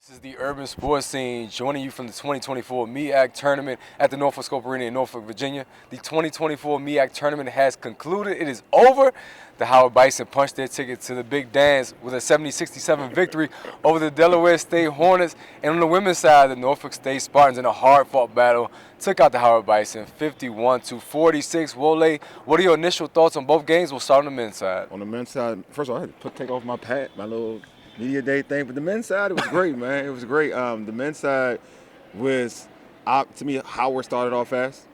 This is the urban sports scene, joining you from the 2024 MEAC Tournament at the Norfolk State Arena in Norfolk, Virginia. The 2024 MEAC Tournament has concluded. It is over. The Howard Bison punched their ticket to the big dance with a 70-67 victory over the Delaware State Hornets. And on the women's side, the Norfolk State Spartans, in a hard-fought battle, took out the Howard Bison 51-46. Wole, what are your initial thoughts on both games? We'll start on the men's side. On the men's side, first of all, I had to take off my pad, my little media day thing. But the men's side, it was great, man. It was great. The men's side was, to me, Howard started off fast.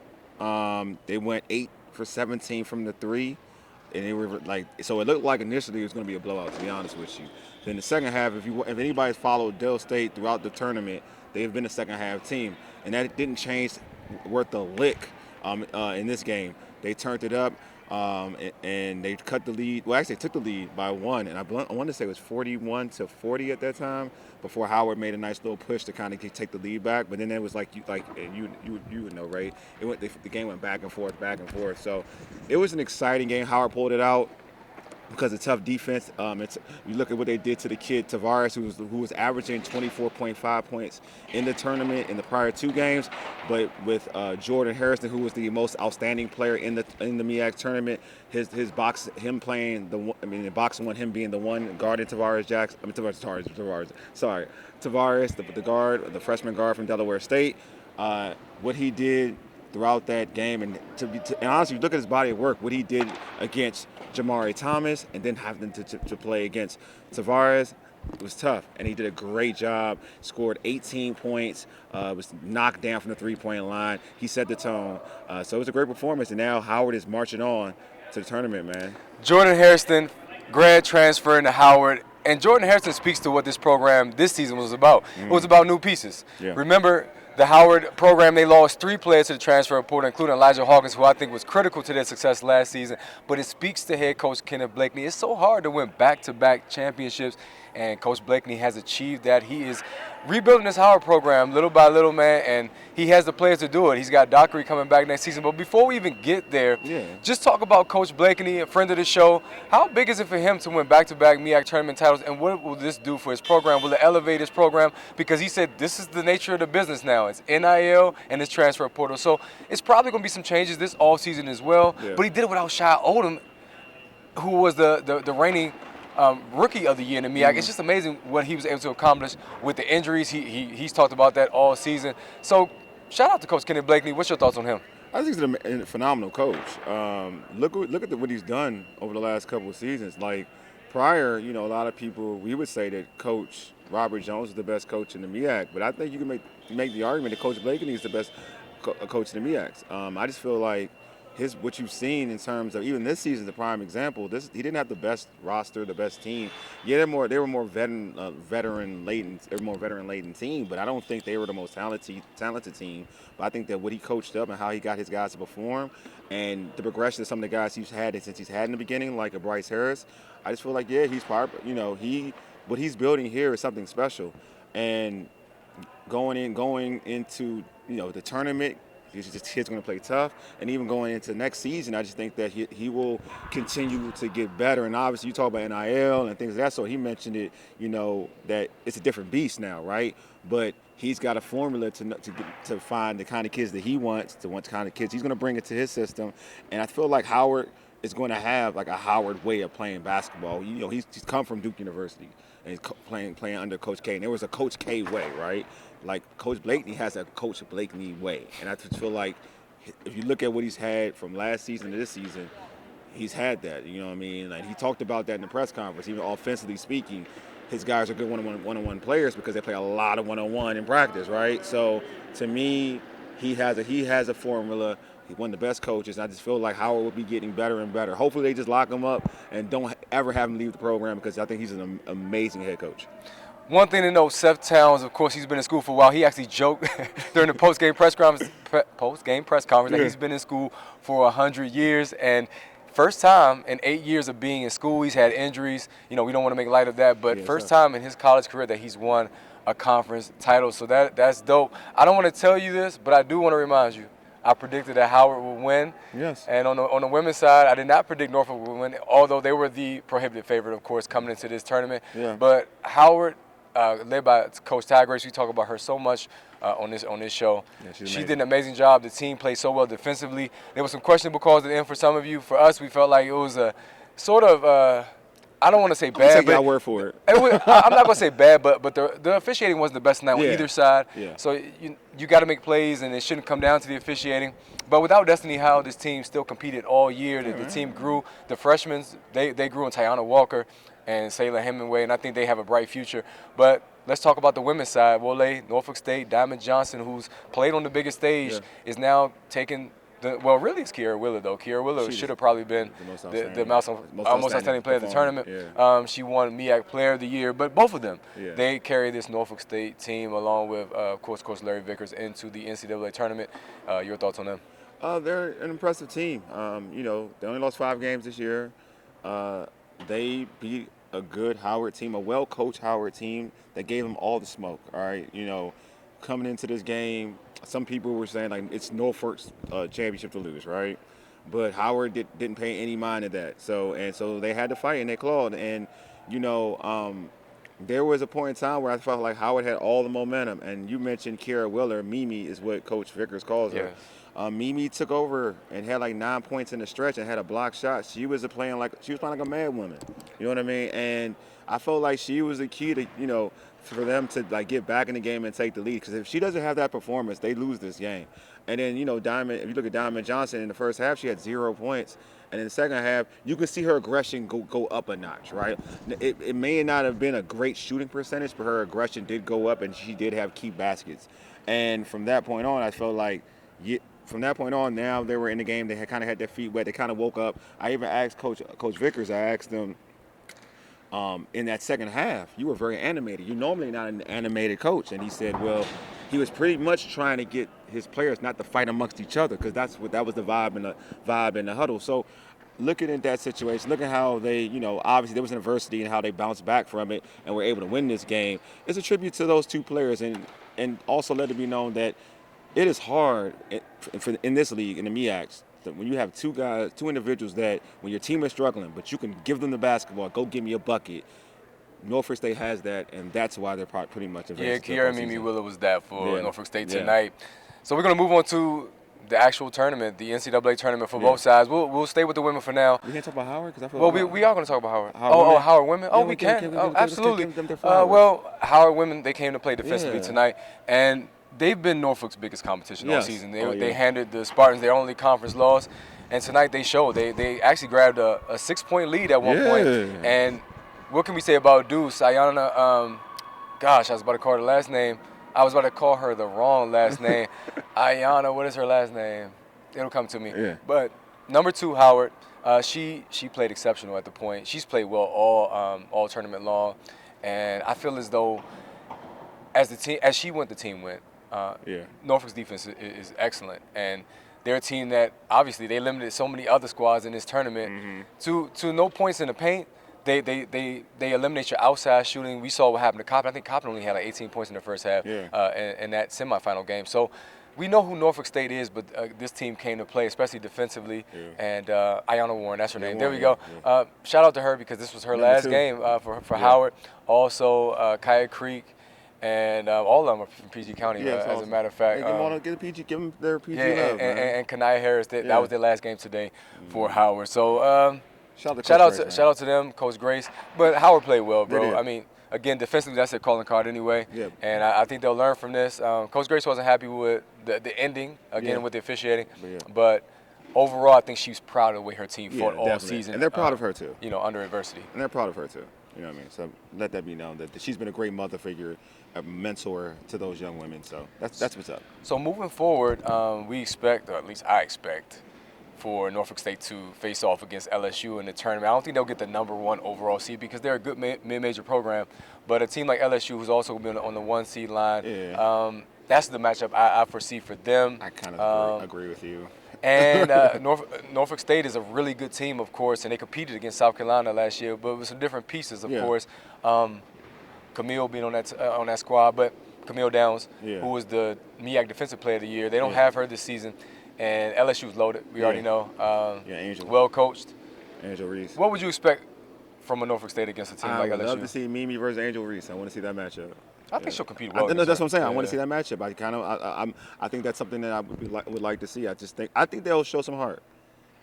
They went 8 for 17 from the three, and they were like, so it looked like initially it was going to be a blowout, to be honest with you. Then the second half, if anybody's followed Delaware State throughout the tournament, they've been a second half team, and that didn't change worth a lick in this game. They turned it up. And they cut the lead. Well, actually, they took the lead by one, and I want to say it was 41-40 at that time. Before Howard made a nice little push to kind of take the lead back, but then it was like you would know, right? The game went back and forth. So it was an exciting game. Howard pulled it out because of tough defense. You look at what they did to the kid Tavares, who was averaging 24.5 points in the tournament in the prior two games, but with Jordan Harrison, who was the most outstanding player in the MEAC tournament, the boxing one, him being the one guarding Tavares, the guard, the freshman guard from Delaware State. What he did throughout that game, and honestly, you look at his body of work, what he did against Jamari Thomas, and then having to play against Tavares, it was tough, and he did a great job. Scored 18 points, was knocked down from the three-point line. He set the tone, so it was a great performance. And now Howard is marching on to the tournament, man. Jordan Harrison, grad transfer into Howard. And Jordan Harrison speaks to what this program this season was about. It was about new pieces. Yeah. Remember, the Howard program, they lost 3 players to the transfer portal, including Elijah Hawkins, who I think was critical to their success last season. But it speaks to head coach Kenneth Blakeney. It's so hard to win back-to-back championships, and Coach Blakeney has achieved that. He is rebuilding this Howard program little by little, man, and he has the players to do it. He's got Dockery coming back next season. But before we even get there, just talk about Coach Blakeney, a friend of the show. How big is it for him to win back-to-back MEAC tournament titles, and what will this do for his program? Will it elevate his program? Because he said this is the nature of the business now. It's NIL and it's transfer portal. So it's probably going to be some changes this offseason as well. But he did it without Shai Odom, who was the reigning rookie of the year in the MEAC. It's just amazing what he was able to accomplish with the injuries. He's talked about that all season. So shout out to Coach Kenneth Blakeney. What's your thoughts on him? I think he's a phenomenal coach. Look at what he's done over the last couple of seasons. Like prior, a lot of people, we would say that Coach Robert Jones is the best coach in the MEAC, but I think you can make the argument that Coach Blakeney is the best coach in the MEACs. I just feel like what you've seen in terms of even this season is a prime example. He didn't have the best roster, the best team. Yeah, they were more veteran laden team, but I don't think they were the most talented team. But I think that what he coached up and how he got his guys to perform, and the progression of some of the guys he's had in the beginning, like a Bryce Harris, I just feel like he's part. What he's building here is something special, and going into the tournament. He's going to play tough, and even going into next season, I just think that he will continue to get better. And obviously, you talk about NIL and things like that. So he mentioned it, that it's a different beast now, right? But he's got a formula to find the kind of kids that he wants, the kind of kids he's going to bring it to his system. And I feel like Howard is going to have like a Howard way of playing basketball. He's come from Duke University and he's playing under Coach K. And there was a Coach K way, right? Like Coach Blakeney has a Coach Blakeney way, and I just feel like if you look at what he's had from last season to this season, he's had that. You know what I mean? Like he talked about that in the press conference. Even offensively speaking, his guys are good one-on-one players because they play a lot of one-on-one in practice, right? So to me, he has a formula. He's one of the best coaches. I just feel like Howard will be getting better and better. Hopefully they just lock him up and don't ever have him leave the program because I think he's an amazing head coach. One thing to know, Seth Towns, of course, he's been in school for a while. He actually joked during the post-game press conference that he's been in school for 100 years. And first time in 8 years of being in school, he's had injuries. We don't want to make light of that, but first time in his college career that he's won a conference title. So that's dope. I don't want to tell you this, but I do want to remind you. I predicted that Howard would win. Yes. And on the women's side, I did not predict Norfolk would win, although they were the prohibitive favorite, of course, coming into this tournament. Yeah. But Howard led by Coach Ty Grace. We talk about her so much on this show. Yeah, she did an amazing job. The team played so well defensively. There was some questionable calls at the end for some of you. For us, we felt like it was a sort of I don't want to say bad. Take your word for it. I'm not going to say bad, but the officiating wasn't the best night on either side. Yeah. So you got to make plays, and it shouldn't come down to the officiating. But without Destiny Howe, this team still competed all year. The team grew. The freshmen, they grew in Tiana Walker and Sayla Hemingway, and I think they have a bright future. But let's talk about the women's side. Wole, Norfolk State, Diamond Johnson, who's played on the biggest stage, is now taking really it's Kiera Willer, though. Kiera Willer should have probably been the most outstanding player of the tournament. Yeah. She won MEAC Player of the Year. But both of them, they carry this Norfolk State team along with, of course, Larry Vickers into the NCAA tournament. Your thoughts on them? They're an impressive team. They only lost 5 games this year. They beat a good Howard team, a well-coached Howard team that gave them all the smoke. All right, coming into this game, some people were saying like it's Norfolk's championship to lose, right? But Howard didn't pay any mind to that. So they had to fight and they clawed. And there was a point in time where I felt like Howard had all the momentum. And you mentioned Kiera Willer. Mimi is what Coach Vickers calls her. Mimi took over and had like 9 points in the stretch and had a block shot. She was playing like a mad woman. You know what I mean? And I felt like she was the key to for them to like get back in the game and take the lead. Because if she doesn't have that performance, they lose this game. And then Diamond. If you look at Diamond Johnson in the first half, she had 0 points. And in the second half, you can see her aggression go up a notch, right? It may not have been a great shooting percentage, but her aggression did go up, and she did have key baskets. And from that point on, I felt like from that point on, now they were in the game. They had kind of had their feet wet. They kind of woke up. I even asked Coach Vickers. I asked him in that second half, you were very animated. You're normally not an animated coach. And he said, well, he was pretty much trying to get his players not to fight amongst each other because that was the vibe in the huddle. So looking at that situation, look at how they, obviously there was an adversity and how they bounced back from it and were able to win this game. It's a tribute to those two players and also let it be known that it is hard in this league, in the MEACs, that when you have two individuals that when your team is struggling, but you can give them the basketball, go give me a bucket. Norfolk State has that, and that's why they're pretty much advanced. Yeah, Kiera and Mimi Willer was that for Norfolk State tonight. So we're going to move on to the actual tournament, the NCAA tournament for both sides. We'll stay with the women for now. We can't talk about Howard? We are going to talk about Howard. Howard women? Oh, we can. Absolutely. Howard women, they came to play defensively tonight, and they've been Norfolk's biggest competition all season. They handed the Spartans their only conference loss, and tonight they showed. They actually grabbed a 6-point lead at one point. And what can we say about Deuce? Ayana, I was about to call her the last name. I was about to call her the wrong last name. Ayana, what is her last name? It'll come to me. Yeah. But number 2, Howard, she played exceptional at the point. She's played well all tournament long, and I feel as though as the team went. Norfolk's defense is excellent, and they're a team that obviously they limited so many other squads in this tournament to no points in the paint. They eliminate your outside shooting. We saw what happened to Coppin. I think Coppin only had like 18 points in the first half in that semifinal game. So we know who Norfolk State is, but this team came to play, especially defensively. And Ayana Warren, that's her name. There we go. Shout out to her because this was her last game for Howard. Also, Kaya Creek. And all of them are from PG County, as a matter of fact. Give them their PG love, and Kanaya Harris, that was their last game today for Howard. So shout out to them, Coach Grace. But Howard played well, bro. I mean, again, defensively, that's their calling card anyway. And I think they'll learn from this. Coach Grace wasn't happy with the ending, again, with the officiating. But overall, I think she's proud of the way her team fought all season. And they're proud of her, too. Under adversity. And they're proud of her, too. You know what I mean? So let that be known that she's been a great mother figure, a mentor to those young women. So that's what's up. So moving forward, we expect, or at least I expect, for Norfolk State to face off against LSU in the tournament. I don't think they'll get the #1 overall seed because they're a good mid-major program. But a team like LSU, who's also been on the 1 seed line, that's the matchup I foresee for them. I kind of agree with you. And Norfolk State is a really good team, of course, and they competed against South Carolina last year, but with some different pieces, of course. Camille being on that squad, but Camille Downs, who was the MEAC Defensive Player of the Year, they don't have her this season, and LSU's loaded. We already know. Angel. Well coached. Angel Reese. What would you expect from a Norfolk State against a team I like would LSU? love to see Mimi versus Angel Reese. I want to see that matchup. I think she'll compete well. That's what I'm saying. Yeah. I want to see that matchup. I think that's something that I would like to see. I think they'll show some heart.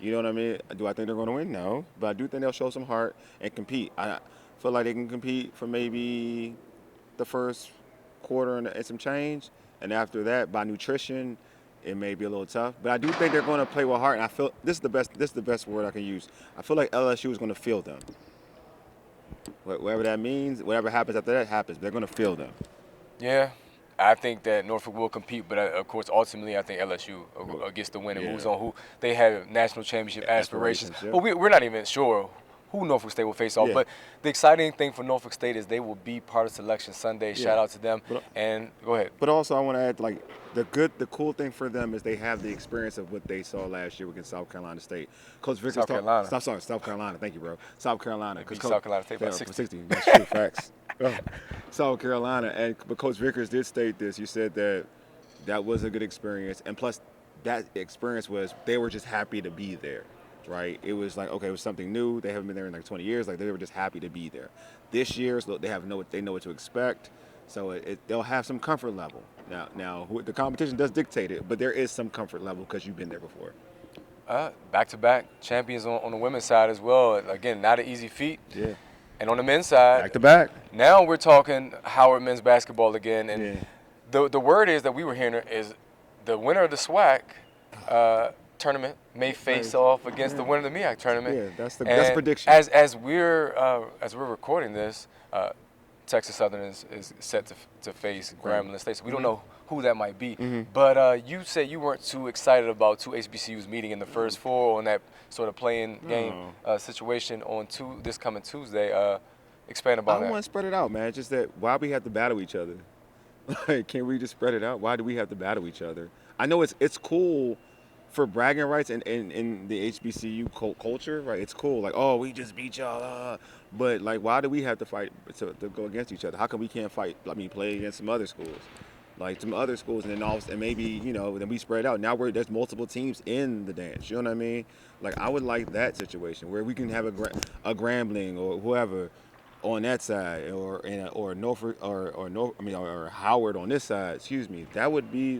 You know what I mean? Do I think they're going to win? No, but I do think they'll show some heart and compete. I feel like they can compete for maybe the first quarter and some change, and after that, by nutrition, it may be a little tough. But I do think they're going to play with heart, and I feel this is the best word I can use. I feel like LSU is going to feel them. Whatever that means, whatever happens after that happens. They're going to feel them. Yeah, I think that Norfolk will compete, but of course, ultimately, I think LSU gets the win and moves on. Who they have national championship aspirations, yeah. but we're not even sure who Norfolk State will face off. Yeah. But the exciting thing for Norfolk State is they will be part of Selection Sunday. Shout out to them. And go ahead. But also, I want to add, like, the cool thing for them is they have the experience of what they saw last year against South Carolina State. Coach Vickers South Carolina. South Carolina. Thank you, bro. South Carolina. South Carolina State by 60. That's true. Facts. South Carolina. But Coach Vickers did state this. He said that was a good experience. And plus, that experience was they were just happy to be there. Right? It was like, okay, it was something new. They haven't been there in like 20 years. Like, they were just happy to be there. This year, they know what to expect. So they'll have some comfort level. Now, the competition does dictate it, but there is some comfort level because you've been there before. Back-to-back champions on the women's side as well. Again, not an easy feat. Yeah. And on the men's side, back-to-back. Now we're talking Howard men's basketball again. And the word is that we were hearing is the winner of the SWAC tournament may face off against the winner of the MEAC tournament. Yeah, that's the prediction. As we're recording this, Texas Southern is set to face Grambling State. So we don't know who that might be. But you said you weren't too excited about two HBCUs meeting in the first four on that sort of playing game situation on this coming Tuesday. Expand about that. I want to spread it out, man. Just that why we have to battle each other. Like, can we just spread it out? Why do we have to battle each other? I know it's cool for bragging rights in the HBCU culture, right? It's cool, like, oh, we just beat y'all, but like, why do we have to fight to go against each other? How come we can't fight? I mean, play against some other schools, and then and maybe then we spread out. Now there's multiple teams in the dance. You know what I mean? Like, I would like that situation where we can have a Grambling or whoever on that side, or Norfolk or Howard on this side. Excuse me. That would be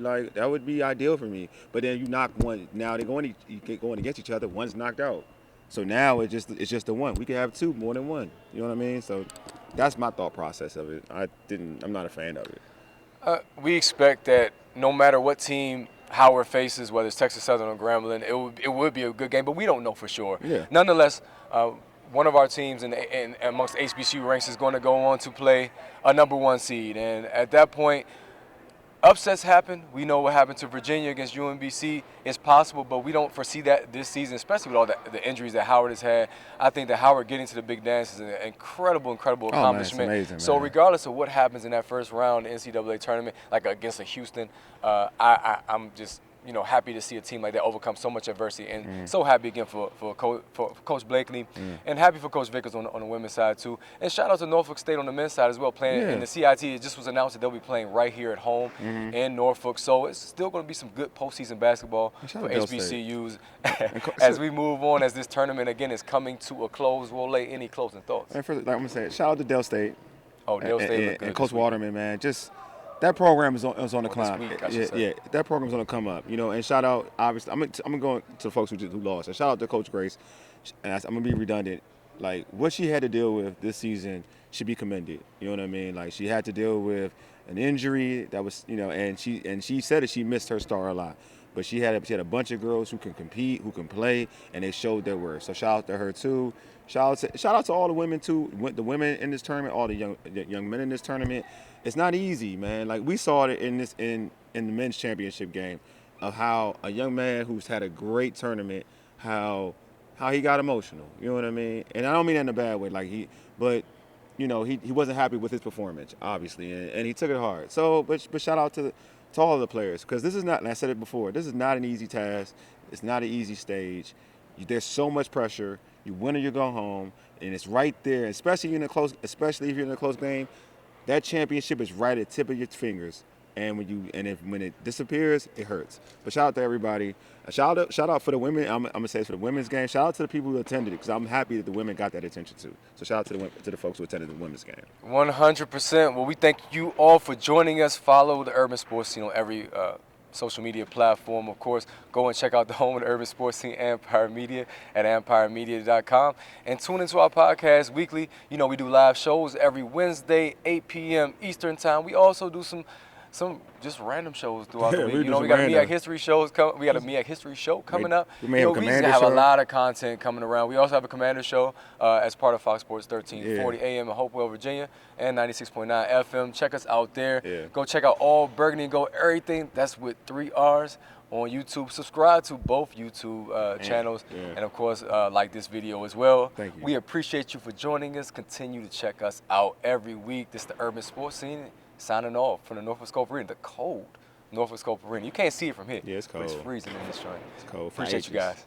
ideal for me. But then you knock one. Now you get going against each other. One's knocked out. So now it's just the one. We could have two, more than one. You know what I mean? So that's my thought process of it. I'm not a fan of it. We expect that no matter what team Howard faces, whether it's Texas Southern or Grambling, it would be a good game. But we don't know for sure. Yeah. Nonetheless. One of our teams in amongst HBCU ranks is going to go on to play a number one seed. And at that point, upsets happen. We know what happened to Virginia against UMBC. It's possible, but we don't foresee that this season, especially with all the injuries that Howard has had. I think that Howard getting to the big dance is an incredible accomplishment. Man, it's amazing, so man. Regardless of what happens in that first round of the NCAA tournament, like against a Houston, I'm just happy to see a team like that overcome so much adversity, and so happy again for Coach Blakely, and happy for Coach Vickers on the women's side too. And shout out to Norfolk State on the men's side as well, playing in the CIT. It just was announced that they'll be playing right here at home in Norfolk, so it's still going to be some good postseason basketball for HBCUs as we move on, as this tournament again is coming to a close. Wole, any closing thoughts? And I'm gonna say, shout out to Del State. Oh, Del State looked good and Coach this week. Waterman, man, just. That program is on the climb. Week, I should say. That program's going to come up. And shout out, obviously, I'm going to go to the folks who lost. And shout out to Coach Grace. And I'm going to be redundant. Like, what she had to deal with this season should be commended. You know what I mean? Like, she had to deal with an injury that was, and she said that she missed her star a lot. But she had a bunch of girls who can compete, who can play, and they showed their worth. So shout out to her too. Shout out to all the women too, the women in this tournament, all the young men in this tournament. It's not easy, man. Like, we saw it in the men's championship game of how a young man who's had a great tournament, how he got emotional. You know what I mean? And I don't mean that in a bad way. Like, he wasn't happy with his performance, obviously, and he took it hard. So, but shout out to all of the players, because this is not, and I said it before, this is not an easy task. It's not an easy stage. There's so much pressure. You win or you go home, and it's right there. Especially if you're in a close game, that championship is right at the tip of your fingers. and when it disappears, it hurts. But shout out to everybody. Shout out for the women. I'm gonna say it's for the women's game. Shout out to the people who attended it, because I'm happy that the women got that attention too. So shout out to the folks who attended the women's game. 100%. Well, we thank you all for joining us. Follow the Urban Sports Scene on every social media platform. Of course, go and check out the home of the Urban Sports Scene, Empire Media, at empiremedia.com. And tune into our podcast weekly. You know, we do live shows every Wednesday, 8 p.m. Eastern Time. We also do some just random shows throughout the week. You know, we got a MEAC history we got a MEAC history show coming up. We may have a Commander have show. a lot of content coming around. We also have a Commander show as part of Fox Sports 1340 AM in Hopewell, Virginia, and 96.9 FM. Check us out there. Yeah. Go check out All Burgundy and Go Everything. That's with 3 R's on YouTube. Subscribe to both YouTube channels, and of course, like this video as well. Thank you. We appreciate you for joining us. Continue to check us out every week. This is the Urban Sports Scene. Signing off from the Norfolk State Arena, the cold Norfolk State Arena. You can't see it from here. Yeah, it's cold. But it's freezing in this joint. It's cold. Appreciate you guys.